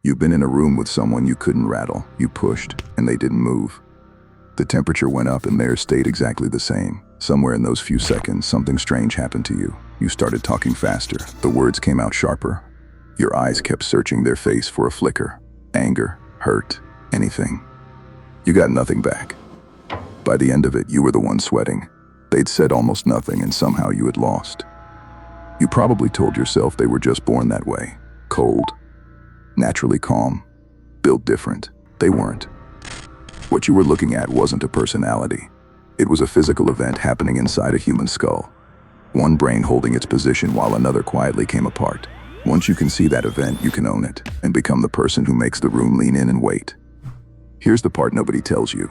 You've been in a room with someone you couldn't rattle. You pushed, and they didn't move. The temperature went up and theirs stayed exactly the same. Somewhere in those few seconds, something strange happened to you. You started talking faster. The words came out sharper. Your eyes kept searching their face for a flicker. Anger, hurt, anything. You got nothing back. By the end of it, you were the one sweating. They'd said almost nothing, and somehow you had lost. You probably told yourself they were just born that way. Cold, naturally calm, built different. They weren't. What you were looking at wasn't a personality. It was a physical event happening inside a human skull. One brain holding its position while another quietly came apart. Once you can see that event, you can own it and become the person who makes the room lean in and wait. Here's the part nobody tells you.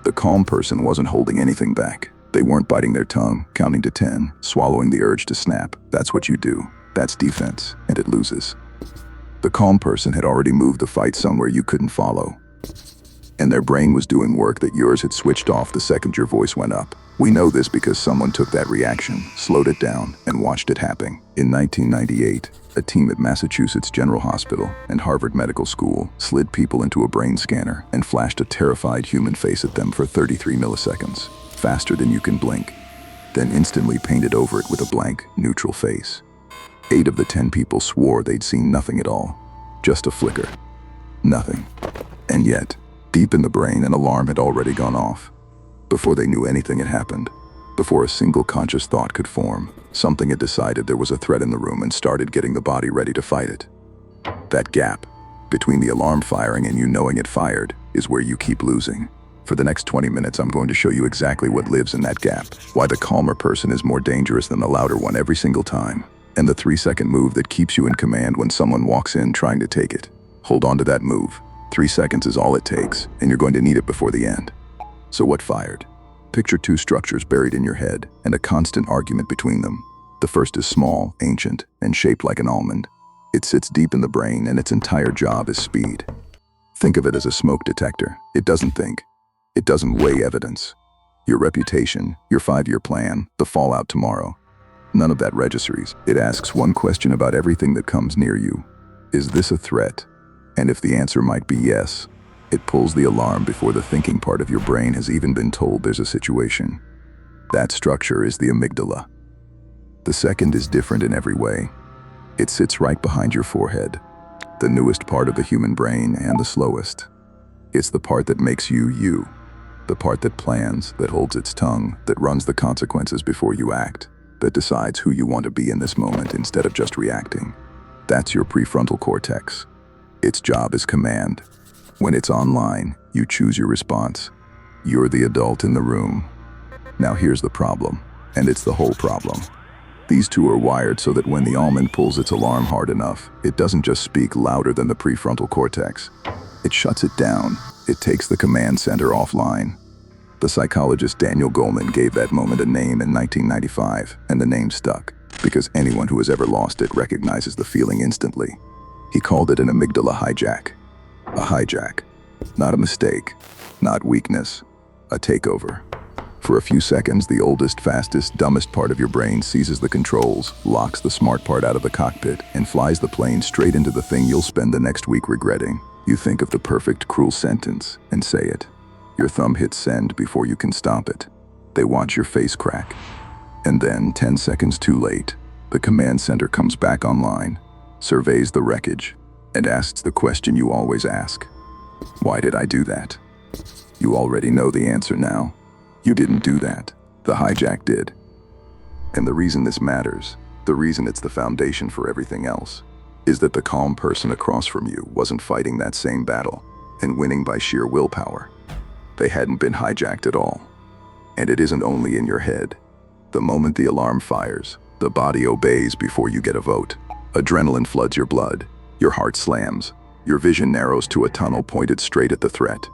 The calm person wasn't holding anything back. They weren't biting their tongue, counting to 10, swallowing the urge to snap. That's what you do. That's defense, and it loses. The calm person had already moved the fight somewhere you couldn't follow. And their brain was doing work that yours had switched off the second your voice went up. We know this because someone took that reaction, slowed it down, and watched it happen. In 1998, a team at Massachusetts General Hospital and Harvard Medical School slid people into a brain scanner and flashed a terrified human face at them for 33 milliseconds, faster than you can blink, then instantly painted over it with a blank, neutral face. 8 of the 10 people swore they'd seen nothing at all, just a flicker. Nothing. And yet, deep in the brain, an alarm had already gone off. Before they knew anything had happened, before a single conscious thought could form, something had decided there was a threat in the room and started getting the body ready to fight it. That gap, between the alarm firing and you knowing it fired, is where you keep losing. For the next 20 minutes, I'm going to show you exactly what lives in that gap, why the calmer person is more dangerous than the louder one every single time, and the 3-second move that keeps you in command when someone walks in trying to take it. Hold on to that move. 3 seconds is all it takes, and you're going to need it before the end. So what fired? Picture 2 structures buried in your head, and a constant argument between them. The first is small, ancient, and shaped like an almond. It sits deep in the brain, and its entire job is speed. Think of it as a smoke detector. It doesn't think. It doesn't weigh evidence. Your reputation, your 5-year plan, the fallout tomorrow. None of that registers. It asks one question about everything that comes near you. Is this a threat? And if the answer might be yes, it pulls the alarm before the thinking part of your brain has even been told there's a situation. That structure is the amygdala. The second is different in every way. It sits right behind your forehead, the newest part of the human brain and the slowest. It's the part that makes you you, the part that plans, that holds its tongue, that runs the consequences before you act, that decides who you want to be in this moment instead of just reacting. That's your prefrontal cortex. Its job is command. When it's online, you choose your response. You're the adult in the room. Now here's the problem, and it's the whole problem. These two are wired so that when the almond pulls its alarm hard enough, it doesn't just speak louder than the prefrontal cortex. It shuts it down. It takes the command center offline. The psychologist Daniel Goleman gave that moment a name in 1995, and the name stuck, because anyone who has ever lost it recognizes the feeling instantly. He called it an amygdala hijack. A hijack. Not a mistake, not weakness, a takeover. For a few seconds, the oldest, fastest, dumbest part of your brain seizes the controls, locks the smart part out of the cockpit, and flies the plane straight into the thing you'll spend the next week regretting. You think of the perfect, cruel sentence and say it. Your thumb hits send before you can stop it. They watch your face crack. And then, 10 seconds too late, the command center comes back online, surveys the wreckage, and asks the question you always ask. Why did I do that? You already know the answer now. You didn't do that. The hijack did. And the reason this matters, the reason it's the foundation for everything else, is that the calm person across from you wasn't fighting that same battle and winning by sheer willpower. They hadn't been hijacked at all. And it isn't only in your head. The moment the alarm fires, the body obeys before you get a vote. Adrenaline floods your blood. Your heart slams. Your vision narrows to a tunnel pointed straight at the threat.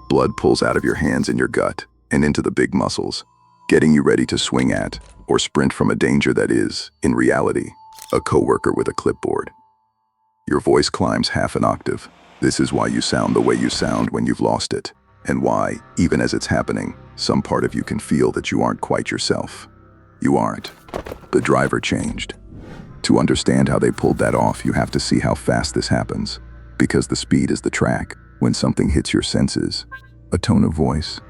Blood pulls out of your hands and your gut and into the big muscles, getting you ready to swing at or sprint from a danger that is, in reality, a coworker with a clipboard. Your voice climbs half an octave. This is why you sound the way you sound when you've lost it, and why, even as it's happening, some part of you can feel that you aren't quite yourself. You aren't. The driver changed. To understand how they pulled that off, you have to see how fast this happens. Because the speed is the track. When something hits your senses, a tone of voice,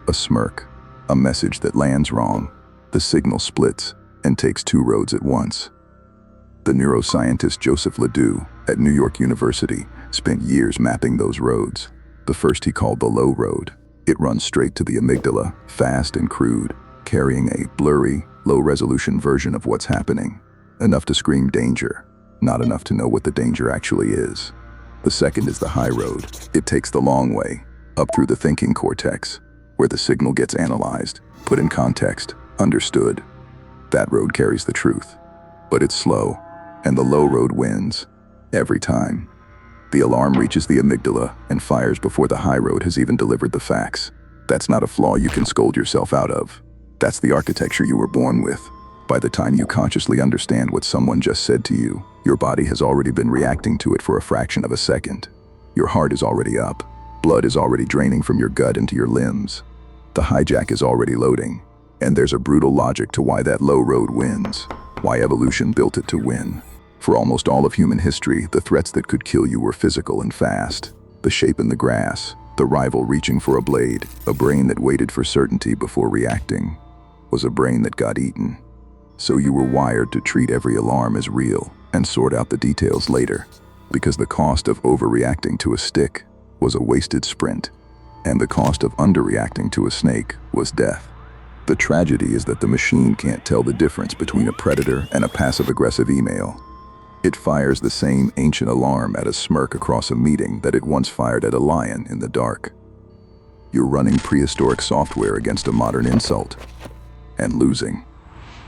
a smirk, a message that lands wrong, the signal splits and takes two roads at once. The neuroscientist Joseph Ledoux at New York University spent years mapping those roads. The first he called the low road. It runs straight to the amygdala, fast and crude, carrying a blurry, low-resolution version of what's happening. Enough to scream danger, not enough to know what the danger actually is. The second is the high road. It takes the long way, up through the thinking cortex, where the signal gets analyzed, put in context, understood. That road carries the truth. But it's slow, and the low road wins, every time. The alarm reaches the amygdala and fires before the high road has even delivered the facts. That's not a flaw you can scold yourself out of. That's the architecture you were born with. By the time you consciously understand what someone just said to you, your body has already been reacting to it for a fraction of a second. Your heart is already up. Blood is already draining from your gut into your limbs. The hijack is already loading. And there's a brutal logic to why that low road wins. Why evolution built it to win. For almost all of human history, the threats that could kill you were physical and fast. The shape in the grass, the rival reaching for a blade, a brain that waited for certainty before reacting, was a brain that got eaten. So you were wired to treat every alarm as real and sort out the details later, because the cost of overreacting to a stick was a wasted sprint, and the cost of underreacting to a snake was death. The tragedy is that the machine can't tell the difference between a predator and a passive-aggressive email. It fires the same ancient alarm at a smirk across a meeting that it once fired at a lion in the dark. You're running prehistoric software against a modern insult, and losing.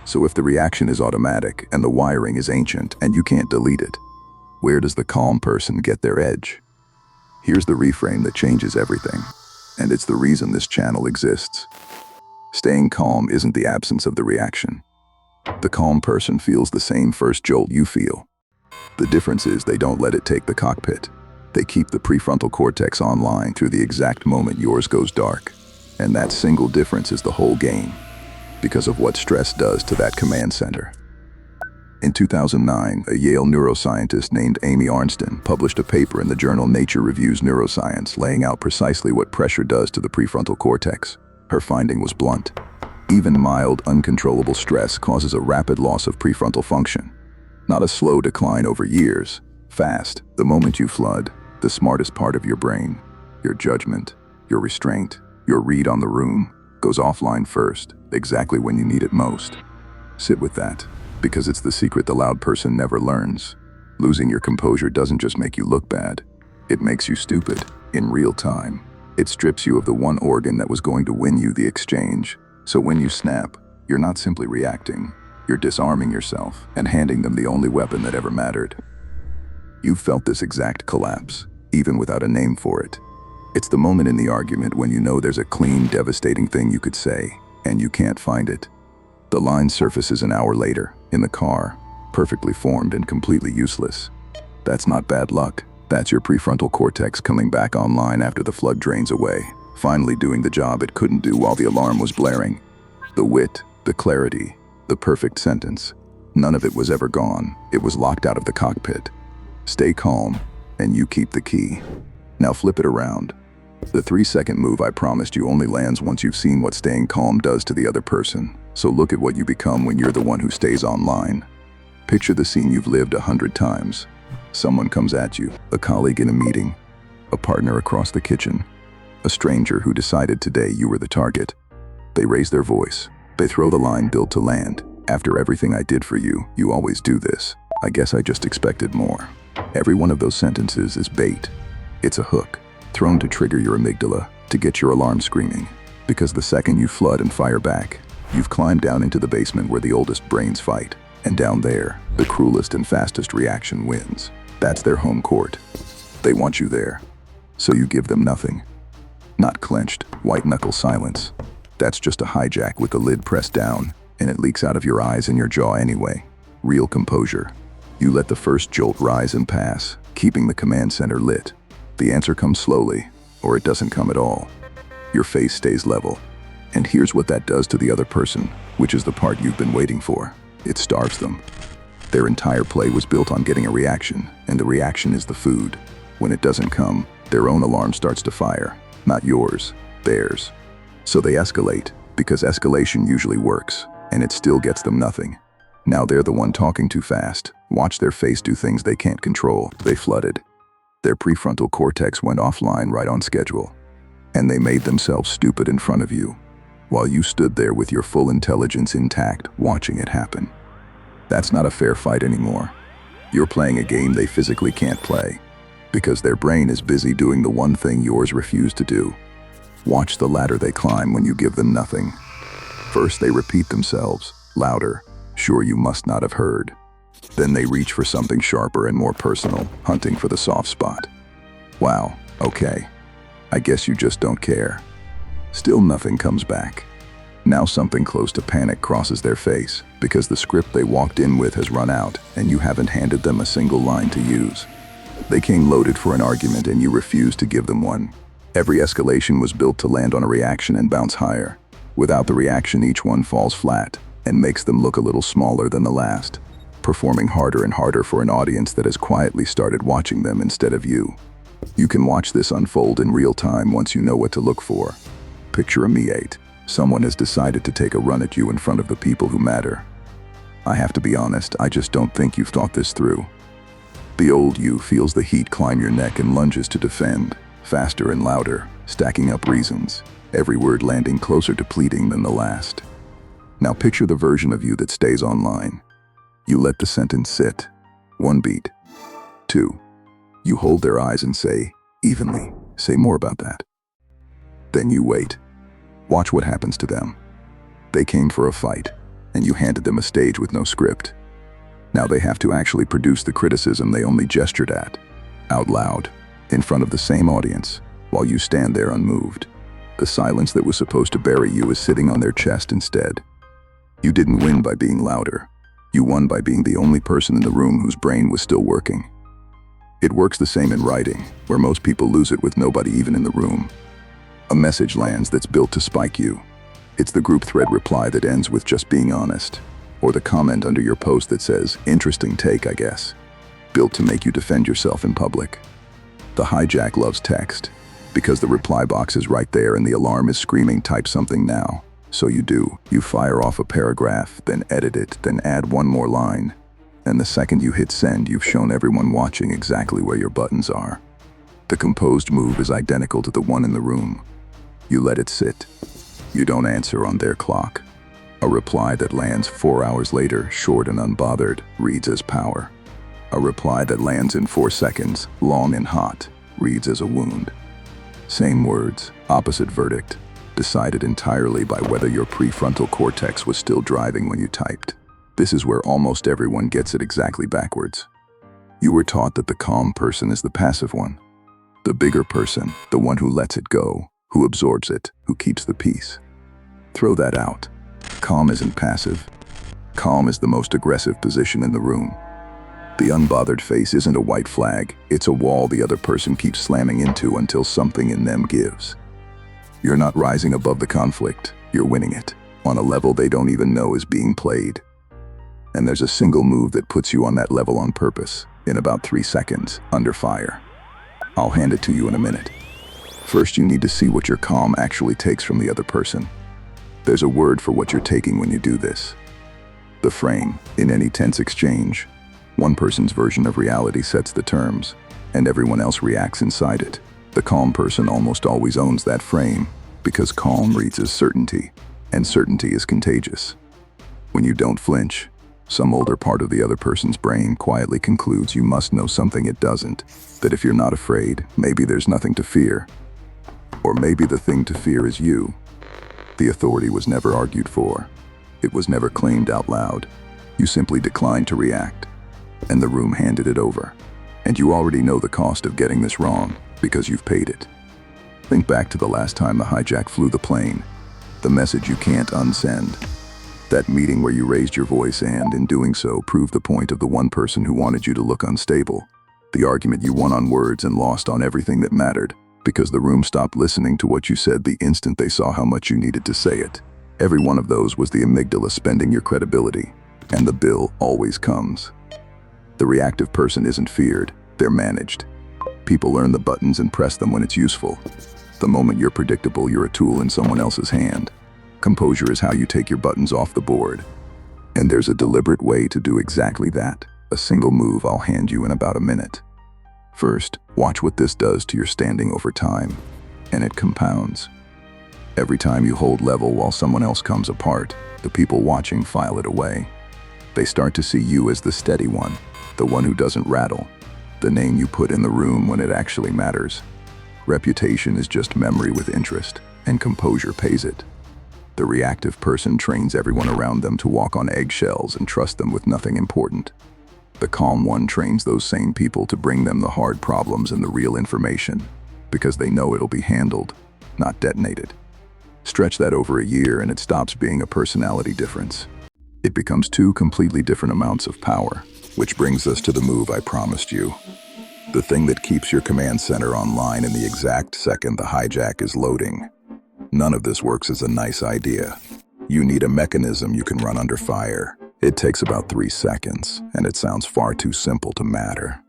So if the reaction is automatic and the wiring is ancient and you can't delete it, where does the calm person get their edge? Here's the reframe that changes everything, and it's the reason this channel exists. Staying calm isn't the absence of the reaction. The calm person feels the same first jolt you feel. The difference is they don't let it take the cockpit. They keep the prefrontal cortex online through the exact moment yours goes dark. And that single difference is the whole game, because of what stress does to that command center. In 2009, a Yale neuroscientist named Amy Arnsten published a paper in the journal Nature Reviews Neuroscience laying out precisely what pressure does to the prefrontal cortex. Her finding was blunt. Even mild, uncontrollable stress causes a rapid loss of prefrontal function. Not a slow decline over years. Fast, the moment you flood, the smartest part of your brain, your judgment, your restraint, your read on the room, goes offline first, exactly when you need it most. Sit with that, because it's the secret the loud person never learns. Losing your composure doesn't just make you look bad. It makes you stupid, in real time. It strips you of the one organ that was going to win you the exchange. So when you snap, you're not simply reacting. You're disarming yourself and handing them the only weapon that ever mattered. You've felt this exact collapse, even without a name for it. It's the moment in the argument when you know there's a clean, devastating thing you could say, and you can't find it. The line surfaces an hour later, in the car, perfectly formed and completely useless. That's not bad luck. That's your prefrontal cortex coming back online after the flood drains away, finally doing the job it couldn't do while the alarm was blaring. The wit, the clarity, the perfect sentence. None of it was ever gone. It was locked out of the cockpit. Stay calm, and you keep the key. Now flip it around. The 3-second move I promised you only lands once you've seen what staying calm does to the other person. So look at what you become when you're the one who stays online. Picture the scene you've lived 100 times. Someone comes at you, a colleague in a meeting, a partner across the kitchen, a stranger who decided today you were the target. They raise their voice. They throw the line built to land. After everything I did for you, you always do this. I guess I just expected more. Every one of those sentences is bait. It's a hook, thrown to trigger your amygdala, to get your alarm screaming. Because the second you flood and fire back, you've climbed down into the basement where the oldest brains fight. And down there, the cruelest and fastest reaction wins. That's their home court. They want you there. So you give them nothing. Not clenched, white-knuckle silence. That's just a hijack with the lid pressed down, and it leaks out of your eyes and your jaw anyway. Real composure. You let the first jolt rise and pass, keeping the command center lit. The answer comes slowly, or it doesn't come at all. Your face stays level. And here's what that does to the other person, which is the part you've been waiting for. It starves them. Their entire play was built on getting a reaction, and the reaction is the food. When it doesn't come, their own alarm starts to fire. Not yours, theirs. So they escalate, because escalation usually works, and it still gets them nothing. Now they're the one talking too fast. Watch their face do things they can't control. They flooded. Their prefrontal cortex went offline right on schedule. And they made themselves stupid in front of you, while you stood there with your full intelligence intact, watching it happen. That's not a fair fight anymore. You're playing a game they physically can't play, because their brain is busy doing the one thing yours refused to do. Watch the ladder they climb when you give them nothing. First they repeat themselves, louder, sure you must not have heard. Then they reach for something sharper and more personal, hunting for the soft spot. Wow, okay. I guess you just don't care. Still nothing comes back. Now something close to panic crosses their face, because the script they walked in with has run out, and you haven't handed them a single line to use. They came loaded for an argument and you refused to give them one. Every escalation was built to land on a reaction and bounce higher. Without the reaction, each one falls flat and makes them look a little smaller than the last, performing harder and harder for an audience that has quietly started watching them instead of you. You can watch this unfold in real time once you know what to look for. Picture a me-8. Someone has decided to take a run at you in front of the people who matter. I have to be honest, I just don't think you've thought this through. The old you feels the heat climb your neck and lunges to defend, faster and louder, stacking up reasons, every word landing closer to pleading than the last. Now picture the version of you that stays online. You let the sentence sit. 1 beat. 2. You hold their eyes and say, evenly, say more about that. Then you wait. Watch what happens to them. They came for a fight, and you handed them a stage with no script. Now they have to actually produce the criticism they only gestured at, out loud, in front of the same audience, while you stand there unmoved. The silence that was supposed to bury you is sitting on their chest instead. You didn't win by being louder. You won by being the only person in the room whose brain was still working. It works the same in writing, where most people lose it with nobody even in the room. A message lands that's built to spike you. It's the group thread reply that ends with just being honest, or the comment under your post that says, interesting take, I guess, built to make you defend yourself in public. The hijack loves text, because the reply box is right there and the alarm is screaming, type something now. So you do. You fire off a paragraph, then edit it, then add one more line. And the second you hit send, you've shown everyone watching exactly where your buttons are. The composed move is identical to the one in the room. You let it sit. You don't answer on their clock. A reply that lands 4 hours later, short and unbothered, reads as power. A reply that lands in 4 seconds, long and hot, reads as a wound. Same words, opposite verdict, decided entirely by whether your prefrontal cortex was still driving when you typed. This is where almost everyone gets it exactly backwards. You were taught that the calm person is the passive one. The bigger person, the one who lets it go, who absorbs it, who keeps the peace. Throw that out. Calm isn't passive. Calm is the most aggressive position in the room. The unbothered face isn't a white flag, it's a wall the other person keeps slamming into until something in them gives. You're not rising above the conflict, you're winning it, on a level they don't even know is being played. And there's a single move that puts you on that level on purpose, in about 3 seconds, under fire. I'll hand it to you in a minute. First, you need to see what your calm actually takes from the other person. There's a word for what you're taking when you do this. The frame. In any tense exchange, one person's version of reality sets the terms, and everyone else reacts inside it. The calm person almost always owns that frame, because calm reads as certainty, and certainty is contagious. When you don't flinch, some older part of the other person's brain quietly concludes you must know something it doesn't, that if you're not afraid, maybe there's nothing to fear. Or maybe the thing to fear is you. The authority was never argued for. It was never claimed out loud. You simply declined to react, and the room handed it over. And you already know the cost of getting this wrong, because you've paid it. Think back to the last time the hijack flew the plane. The message you can't unsend. That meeting where you raised your voice and, in doing so, proved the point of the one person who wanted you to look unstable. The argument you won on words and lost on everything that mattered, because the room stopped listening to what you said the instant they saw how much you needed to say it. Every one of those was the amygdala spending your credibility, and the bill always comes. The reactive person isn't feared, they're managed. People learn the buttons and press them when it's useful. The moment you're predictable, you're a tool in someone else's hand. Composure is how you take your buttons off the board. And there's a deliberate way to do exactly that. A single move I'll hand you in about a minute. First, watch what this does to your standing over time. And it compounds. Every time you hold level while someone else comes apart, the people watching file it away. They start to see you as the steady one, the one who doesn't rattle, the name you put in the room when it actually matters. Reputation is just memory with interest, and composure pays it. The reactive person trains everyone around them to walk on eggshells and trust them with nothing important. The calm one trains those same people to bring them the hard problems and the real information, because they know it'll be handled, not detonated. Stretch that over a year and it stops being a personality difference. It becomes two completely different amounts of power, which brings us to the move I promised you. The thing that keeps your command center online in the exact second the hijack is loading. None of this works as a nice idea. You need a mechanism you can run under fire. It takes about 3 seconds, and it sounds far too simple to matter.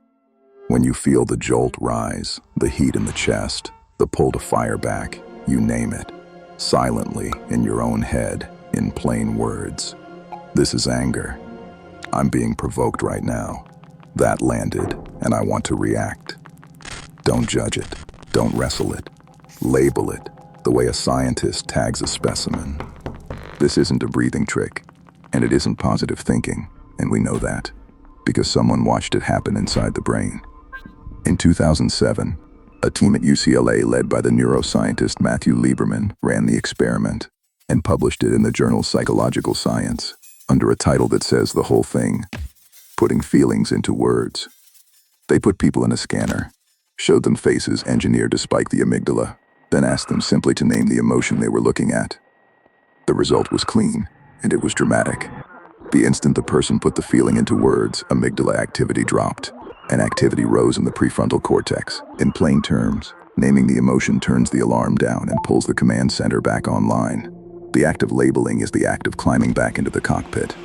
When you feel the jolt rise, the heat in the chest, the pull to fire back, you name it. Silently, in your own head, in plain words. This is anger. I'm being provoked right now. That landed, and I want to react. Don't judge it. Don't wrestle it. Label it, the way a scientist tags a specimen. This isn't a breathing trick, and it isn't positive thinking, and we know that, because someone watched it happen inside the brain. In 2007, a team at UCLA led by the neuroscientist Matthew Lieberman ran the experiment and published it in the journal Psychological Science under a title that says the whole thing, Putting Feelings into Words. They put people in a scanner, showed them faces engineered to spike the amygdala, then asked them simply to name the emotion they were looking at. The result was clean, and it was dramatic. The instant the person put the feeling into words, amygdala activity dropped, and activity rose in the prefrontal cortex. In plain terms, naming the emotion turns the alarm down and pulls the command center back online. The act of labeling is the act of climbing back into the cockpit.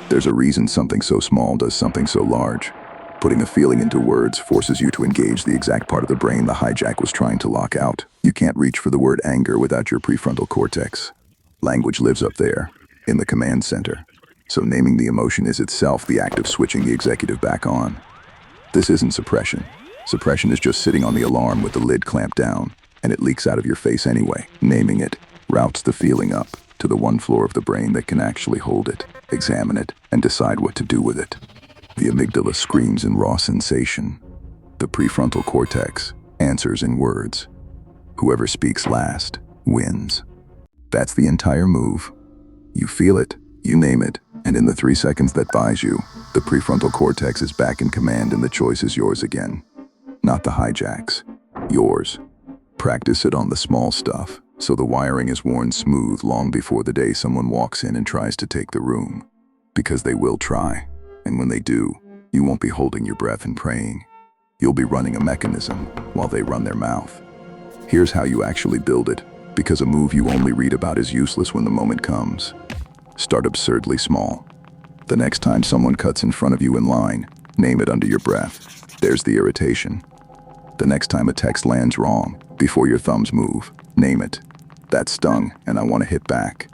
There's a reason something so small does something so large. Putting a feeling into words forces you to engage the exact part of the brain the hijack was trying to lock out. You can't reach for the word anger without your prefrontal cortex. Language lives up there, in the command center. So naming the emotion is itself the act of switching the executive back on. This isn't suppression. Suppression is just sitting on the alarm with the lid clamped down, and it leaks out of your face anyway. Naming it routes the feeling up to the one floor of the brain that can actually hold it, examine it, and decide what to do with it. The amygdala screams in raw sensation. The prefrontal cortex answers in words. Whoever speaks last wins. That's the entire move. You feel it, you name it, and in the 3 seconds that buys you, the prefrontal cortex is back in command and the choice is yours again. Not the hijack's. Yours. Practice it on the small stuff, so the wiring is worn smooth long before the day someone walks in and tries to take the room. Because they will try, and when they do, you won't be holding your breath and praying. You'll be running a mechanism while they run their mouth. Here's how you actually build it, because a move you only read about is useless when the moment comes. Start absurdly small. The next time someone cuts in front of you in line, name it under your breath. There's the irritation. The next time a text lands wrong, before your thumbs move, name it. That stung, and I want to hit back.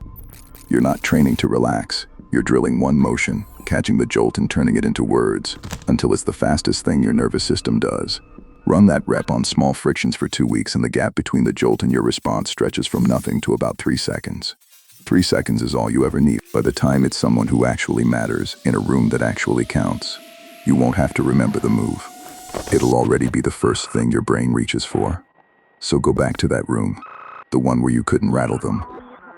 You're not training to relax. You're drilling one motion, catching the jolt and turning it into words, until it's the fastest thing your nervous system does. Run that rep on small frictions for 2 weeks, and the gap between the jolt and your response stretches from nothing to about 3 seconds. 3 seconds is all you ever need. By the time it's someone who actually matters, in a room that actually counts, you won't have to remember the move. It'll already be the first thing your brain reaches for. So go back to that room, the one where you couldn't rattle them,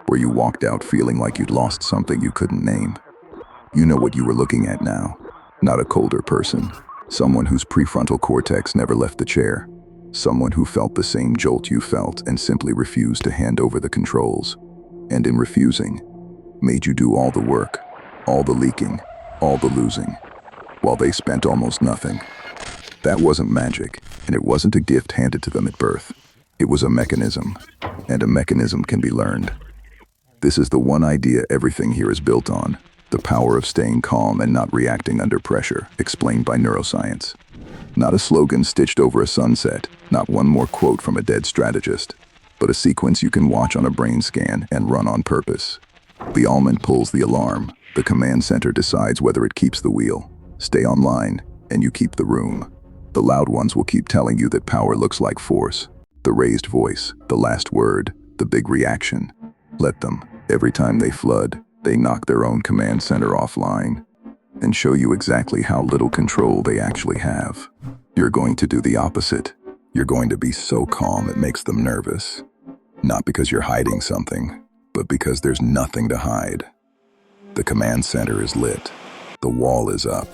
where you walked out feeling like you'd lost something you couldn't name. You know what you were looking at now. Not a colder person. Someone whose prefrontal cortex never left the chair. Someone who felt the same jolt you felt and simply refused to hand over the controls. And in refusing, made you do all the work, all the leaking, all the losing, while they spent almost nothing. That wasn't magic, and it wasn't a gift handed to them at birth. It was a mechanism, and a mechanism can be learned. This is the one idea everything here is built on, the power of staying calm and not reacting under pressure, explained by neuroscience. Not a slogan stitched over a sunset, not one more quote from a dead strategist, but a sequence you can watch on a brain scan and run on purpose. The Almond pulls the alarm. The command center decides whether it keeps the wheel. Stay online, and you keep the room. The loud ones will keep telling you that power looks like force. The raised voice, the last word, the big reaction. Let them. Every time they flood, they knock their own command center offline and show you exactly how little control they actually have. You're going to do the opposite. You're going to be so calm it makes them nervous. Not because you're hiding something, but because there's nothing to hide. The command center is lit. The wall is up.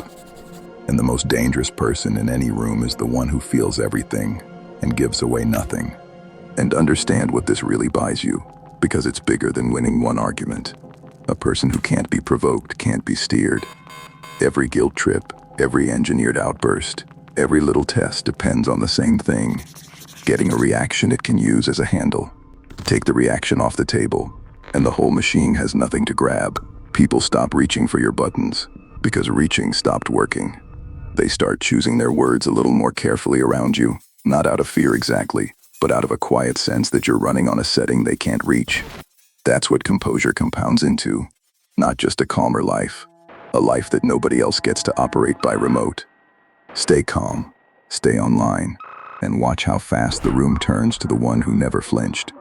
And the most dangerous person in any room is the one who feels everything and gives away nothing. And understand what this really buys you, because it's bigger than winning one argument. A person who can't be provoked can't be steered. Every guilt trip, every engineered outburst, every little test depends on the same thing: getting a reaction it can use as a handle. Take the reaction off the table, and the whole machine has nothing to grab. People stop reaching for your buttons because reaching stopped working. They start choosing their words a little more carefully around you, not out of fear exactly, but out of a quiet sense that you're running on a setting they can't reach. That's what composure compounds into. Not just a calmer life, a life that nobody else gets to operate by remote. Stay calm, stay online, and watch how fast the room turns to the one who never flinched.